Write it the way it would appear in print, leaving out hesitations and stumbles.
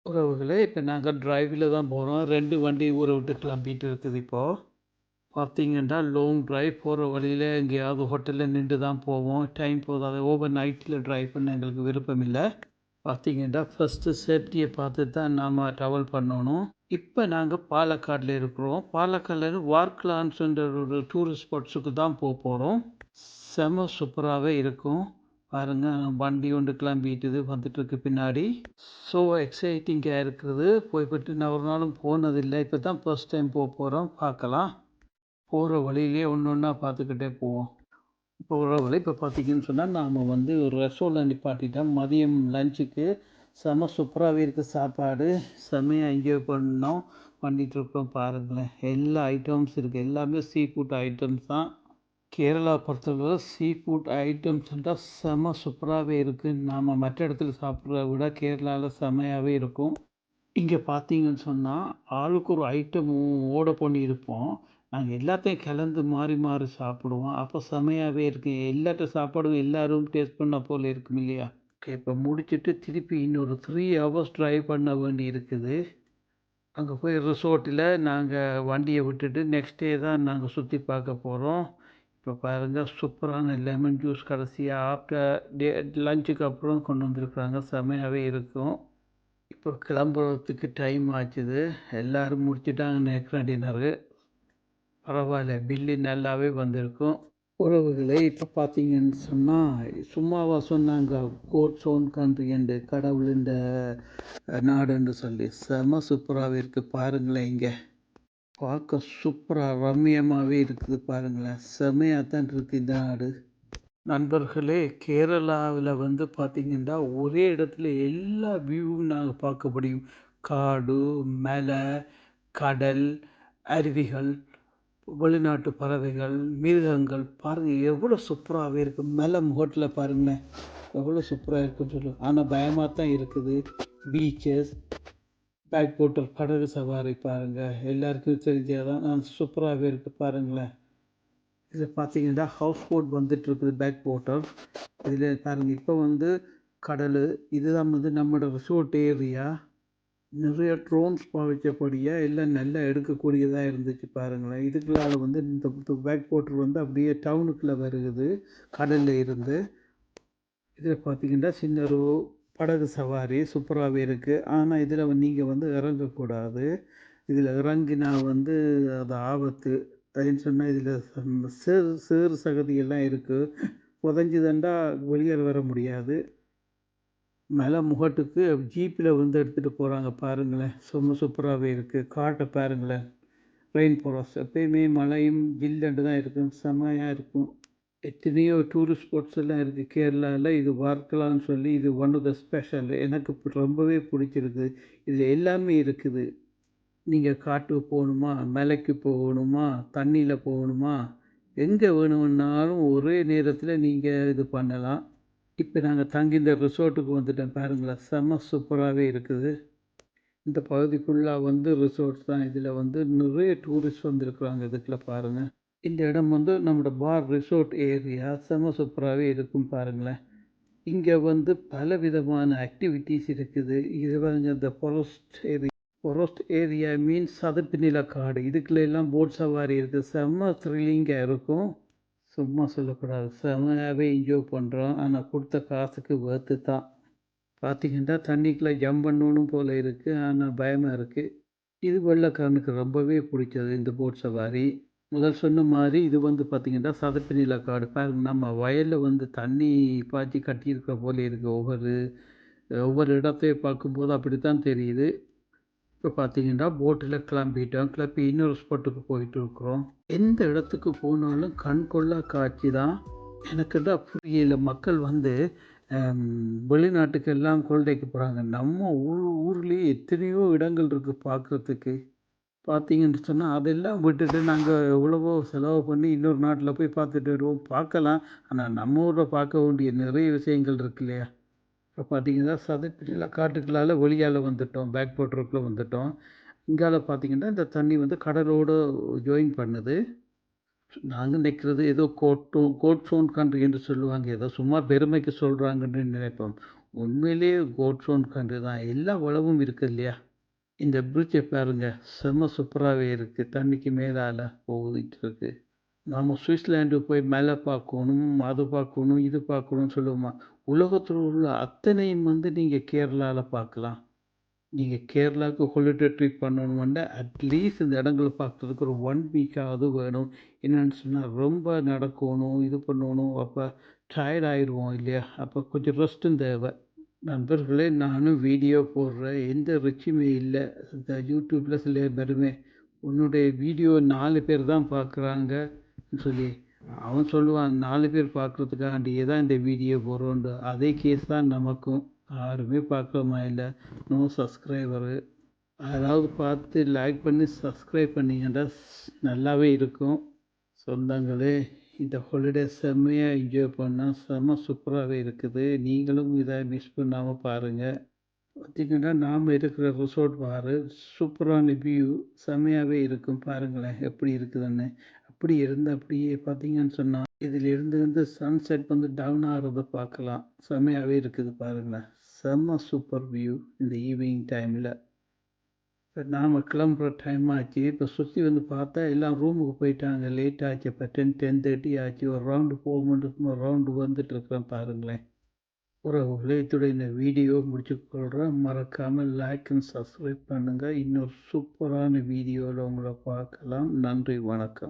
உறவுகளே, இப்ப நாங்க டிரைவ்ல தான் போறோம். 2 வண்டி ஊர விட்டு கிளம்பிட்டு இருக்குது இப்போ. பார்த்தீங்கன்னா, லாங் டிரைவ் போற வழியில எங்கேயாவது ஹோட்டல்ல நின்று தான் போவோம். டைம் போதாது. ஓவர் நைட்ல டிரைவ் பண்ண எங்களுக்கு விருப்பம் இல்ல. பார்த்தீங்கன்னா, ஃபர்ஸ்ட்டு சேஃப்டிய பார்த்துட்டு தான் நாம ட்ராவல் பண்ணணும். இப்ப நாங்க பாலக்காட்ல இருக்கிறோம். பாலக்காட்லேருந்து வார்க்கலான்ஸ்ன்ற ஒரு டூரிஸ்ட் ஸ்பாட்ஸுக்கு தான் போறோம். செம சூப்பராவே இருக்கும். பாருங்க, வண்டி ஒன்று கிளம்பிட்டுது வந்துட்டுருக்கு பின்னாடி. ஸோ எக்ஸைட்டிங்கா இருக்குது. போய்விட்டு நான் ஒரு நாளும் போனதில்லை. இப்போ தான் ஃபர்ஸ்ட் டைம் போறோம். பார்க்கலாம். போற வழியிலேயே ஒண்ணு ஒண்ணா பார்த்துக்கிட்டே போவோம். போற வழி இப்போ பார்த்தீங்கன்னு சொன்னா, நாம வந்து ஒரு ரெஸ்டாரண்ட்ல நிப்பாட்டிட்டோம். மதியம் லஞ்சுக்கு செம சூப்பராவே இருக்கு சாப்பாடு. செம்மையா என்ஜாய் பண்ணோம். பண்ணிட்டுருக்கோம் பாருங்களேன். எல்லா ஐட்டம்ஸ் இருக்கு. எல்லாமே சீ ஃபுட் ஐட்டம்ஸ் தான். கேரளா பொறுத்தளவு சீ ஃபுட் ஐட்டம்ஸ்ன்றா செம சூப்பராவே இருக்கு. நாம மற்ற இடத்துல சாப்பிட்றத விட கேரளால செமையாவே இருக்கும். இங்க பார்த்தீங்கன்னு சொன்னா, ஆளுக்கு ஒரு ஐட்டம் ஆர்டர் பண்ணியிருப்போம். நாங்க எல்லாத்தையும் கலந்து மாறி மாறி சாப்பிடுவோம். அப்போ செமையாவே இருக்கு. எல்லாத்த சாப்பாடும் எல்லாரும் டேஸ்ட் பண்ண போல இருக்கும் இல்லையா? ஓகே, இப்போ முடிச்சுட்டு திருப்பி இன்னொரு 3 ஹவர்ஸ் டிரைவ் பண்ண வேண்டி இருக்குது. அங்க போய் ரிசோர்ட்டில நாங்க வண்டிய விட்டுட்டு நெக்ஸ்ட் டே தான் நாங்க சுத்தி பார்க்க போறோம். இப்போ பாருங்க, சூப்பரான லெமன் ஜூஸ் கடைசியா ஆஃப்டர் லஞ்சுக்கு அப்புறம் கொண்டு வந்திருக்காங்க. செமையாவே இருக்கும். இப்போ கிளம்புறதுக்கு டைம் ஆச்சுது. எல்லாரும் முடிச்சுட்டாங்கன்னு நினைக்கிறேன் டின்னரு. பரவாயில்ல, பில்லு நல்லாவே வந்திருக்கும். உறவுகளே, இப்போ பார்த்தீங்கன்னு சொன்னால், சும்மாவா சொன்னாங்க கோட்ஸ் ஓன் கண்ட்ரி என்று, கடவுள் இந்த நாடுன்னு சொல்லி. செம சூப்பராகவே இருக்குது பாருங்களேன். இங்கே பார்க்க சூப்பராக ரம்மியமாகவே இருக்குது பாருங்களேன். செமையாக தான் இருக்குது இந்த நாடு. நண்பர்களே, கேரளாவில் வந்து பார்த்தீங்கன்னா, ஒரே இடத்துல எல்லா வியூவும் நாங்கள் பார்க்க முடியும். காடு, மலை, கடல், அருவிகள், வெளிநாட்டு பறவைகள், மிருகங்கள் பாருங்கள் எவ்வளோ சூப்பராகவே இருக்குது. மலை முகட்டில் பாருங்களேன் எவ்வளோ சூப்பராக இருக்குன்னு சொல்லி. ஆனால் பயமாக தான் இருக்குது. பீச்சஸ், பேக் வாட்டர், படகு சவாரி பாருங்கள். எல்லாருக்கும் தெரிஞ்சதான். நான் சூப்பராகவே இருக்குது பாருங்களேன். இது பார்த்தீங்கன்னா ஹவுஸ் போட் வந்துட்டு இருக்குது. பேக் வாட்டர் இதில் பாருங்கள். இப்போ வந்து கடல் இதுதான் வந்து நம்மளோட ரிசோர்ட் ஏரியா. நிறைய ட்ரோன்ஸ் பாவிச்சபடியாக எல்லாம் நல்லா எடுக்கக்கூடியதாக இருந்துச்சு பாருங்களேன். இதுக்குள்ளால வந்து இந்த பேக் வாட்டர் வந்து அப்படியே டவுனுக்குள்ளே வருகுது கடலில் இருந்து. இதில் பார்த்தீங்கன்னா சின்ன ஒரு படகு சவாரி சூப்பராகவே இருக்குது. ஆனால் இதில் நீங்கள் வந்து இறங்கக்கூடாது. இதில் இறங்கினா வந்து அது ஆபத்து. அப்படின்னு சொன்னால் இதில் சேறு சகதியெல்லாம் இருக்குது. புதஞ்சுதண்டா வெளியே வர முடியாது. மலை முகட்டுக்கு ஜீப்பில் வந்து எடுத்துகிட்டு போகிறாங்க பாருங்களேன். ரொம்ப சூப்பராகவே இருக்குது. காட்டை பாருங்களேன். ரெயின் ஃபாரஸ்ட் எப்பயுமே மழையும் ஜில்லுன்னு தான் இருக்கும். செம்மையாக இருக்கும். எத்தனையோ டூரிஸ்ட் ஸ்பாட்ஸ் எல்லாம் இருக்குது கேரளாவில். இது வார்க்கலான்னு சொல்லி இது ஒன் ஆஃப் த ஸ்பெஷல். எனக்கு ரொம்பவே பிடிச்சிருக்கு. இதில் எல்லாமே இருக்குது. நீங்கள் காட்டுக்கு போகணுமா, மலைக்கு போகணுமா, தண்ணியில் போகணுமா, எங்கே வேணும்னாலும் ஒரே நேரத்தில் நீங்கள் இது பண்ணலாம். இப்போ நாங்கள் தங்கி இந்த ரிசோர்ட்டுக்கு வந்துட்டோம் பாருங்களேன். செம்ம சூப்பராகவே இருக்குது. இந்த பகுதி ஃபுல்லாக வந்து ரிசோர்ட்ஸ் தான். இதில் வந்து நிறைய டூரிஸ்ட் வந்திருக்குறாங்க. இதுக்குள்ள பாருங்கள். இந்த இடம் வந்து நம்மளோட பார் ரிசோர்ட் ஏரியா. செம்ம சூப்பராகவே இருக்கும் பாருங்களேன். இங்கே வந்து பல விதமான ஆக்டிவிட்டீஸ் இருக்குது. இது வந்து இந்த ஃபாரஸ்ட் ஏரியா மீன்ஸ் சதுப்பு நில காடு. இதுக்குள்ள எல்லாம் போட் சவாரி இருக்குது. செம்ம த்ரில்லிங்காக இருக்கும். சும்மா சொல்லக்கூடாது. செம்மையாகவே என்ஜாய் பண்ணுறோம். ஆனால் கொடுத்த காசுக்கு ஒர்த்து தான். பார்த்தீங்கன்னா தண்ணிக்குள்ளே ஜம்ப் பண்ணணும் போல் இருக்குது. ஆனால் பயமாக இருக்குது. இது வெள்ளைக்காரனுக்கு ரொம்பவே பிடிச்சது இந்த போட் சவாரி. முதல் சொன்ன மாதிரி இது வந்து பார்த்திங்கன்னா சதுப்பு நில காடு. பாருங்க, நம்ம வயலில் வந்து தண்ணி பாய்ச்சி கட்டியிருக்க போல இருக்குது. ஒவ்வொரு இடத்தையும் பார்க்கும்போது அப்படித்தான் தெரியுது. இப்போ பார்த்தீங்கன்னா போட்டில் கிளம்பிட்டோம். கிளம்பி இன்னொரு ஸ்பாட்டுக்கு போயிட்டு இருக்கிறோம். எந்த இடத்துக்கு போனாலும் கண்கொள்ளா காட்சி தான். எனக்கு தான் புரியல. மக்கள் வந்து வெளிநாட்டுக்கெல்லாம் கொள்ளைக்கு போகிறாங்க. நம்ம ஊர்லேயே எத்தனையோ இடங்கள் இருக்குது பார்க்குறதுக்கு. பார்த்தீங்கன்னு சொன்னால் அதெல்லாம் விட்டுட்டு நாங்கள் எவ்வளவோ செலவு பண்ணி இன்னொரு நாட்டில் போய் பார்த்துட்டு வருவோம். பார்க்கலாம். ஆனால் நம்ம ஊரில் பார்க்க வேண்டிய நிறைய விஷயங்கள் இருக்கு இல்லையா? இப்போ பார்த்தீங்கன்னா சதுப்பு காட்டுக்களால் வெளியால் வந்துட்டோம். பேக் வாட்டருக்குள்ளே வந்துட்டோம். இங்கால பார்த்தீங்கன்னா இந்த தண்ணி வந்து கடலோடு ஜாயின் பண்ணுது. நாங்கள் நிற்கிறது ஏதோ கோட் ஓன் கண்ட்ரி என்று சொல்லுவாங்க. ஏதோ சும்மா பெருமைக்கு சொல்கிறாங்கன்னு நினைப்போம். உண்மையிலேயே கோட் ஸோன் கண்ட்ரி தான். எல்லா வளமும் இருக்கு இல்லையா? இந்த பிரிட்ஜ பாருங்க. செம்ம சூப்பராவே இருக்கு. தண்ணிக்கு மேலால போயிட்டு இருக்கு. நாம சுவிட்சர்லாந்து போய் மேல பார்க்கணும், அது பார்க்கணும், இது பார்க்கணும்னு சொல்லுவோமா? உலகத்துல உள்ள அத்தனையும் நீங்க கேரளால பார்க்கலாம். நீங்க கேரளாவுக்கு ஹாலிடே ட்ரிப் பண்ணணும்னா, அட்லீஸ்ட் இந்த இடங்கள பார்க்கறதுக்கு ஒரு 1 வீக்காவது வேணும். என்னன்னு சொன்னா, ரொம்ப நடக்கணும், இது பண்ணணும். அப்ப டயர்ட் ஆயிருவோம் இல்லையா? அப்ப கொஞ்சம் ரெஸ்ட்டும் தேவை. நண்பர்களே, நானும் வீடியோ போடுறேன். எந்த ரிச்சுமே இல்ல. இந்த யூடியூப்ல சில பேருமே, "உன்னுடைய வீடியோ 4 பேர் தான் பார்க்குறாங்க" சொல்லி அவன் சொல்லுவான். 4 பேர் பார்க்குறதுக்காண்டியே தான் இந்த வீடியோ போடுறோன்ட்டு. அதே கேஸ் தான் நமக்கும். யாருமே பார்க்குறோமா இல்ல. No subscriber. யாராவது பார்த்து லைக் பண்ணி சப்ஸ்கிரைப் பண்ணீங்கன்னா நல்லாவே இருக்கும். சொந்தங்களே, இந்த ஹாலிடே செம்மையா என்ஜாய் பண்ணோம். செம்ம சூப்பராவே இருக்குது. நீங்களும் இத மிஸ் பண்ணாம பாருங்க. பார்த்தீங்கன்னா, நாம இருக்கிற ரிசோர்ட் பாரு சூப்பரான வியூ செம்மையாவே இருக்கும். பாருங்களேன் எப்படி இருக்குதுன்னு. அப்படி இருந்து அப்படியே பார்த்தீங்கன்னு சொன்னா, இதிலிருந்து சன்செட் டவுன் ஆகுறத பார்க்கலாம். செம்மையாவே இருக்குது பாருங்களேன். செம்ம சூப்பர் வியூ இந்த ஈவினிங் டைம்ல. இப்ப நாம கிளம்புற டைம் ஆச்சு. இப்ப சுத்தி பார்த்தா எல்லாம் ரூமுக்கு போயிட்டாங்க. லேட் ஆச்சு. இப்ப 10, 10:30 ஆச்சு. ஒரு ரவுண்டு போகணும்னு சும்மா ரவுண்டு வந்துட்டு இருக்கிறேன் பாருங்களேன். உறவுகளே, இத்துடன் இந்த வீடியோ முடிச்சுக்கொள்கிறேன். மறக்காம லைக் அண்ட் சப்ஸ்கிரைப் பண்ணுங்க. இன்னொரு சூப்பரான வீடியோவில் உங்களை பார்க்கலாம். நன்றி, வணக்கம்.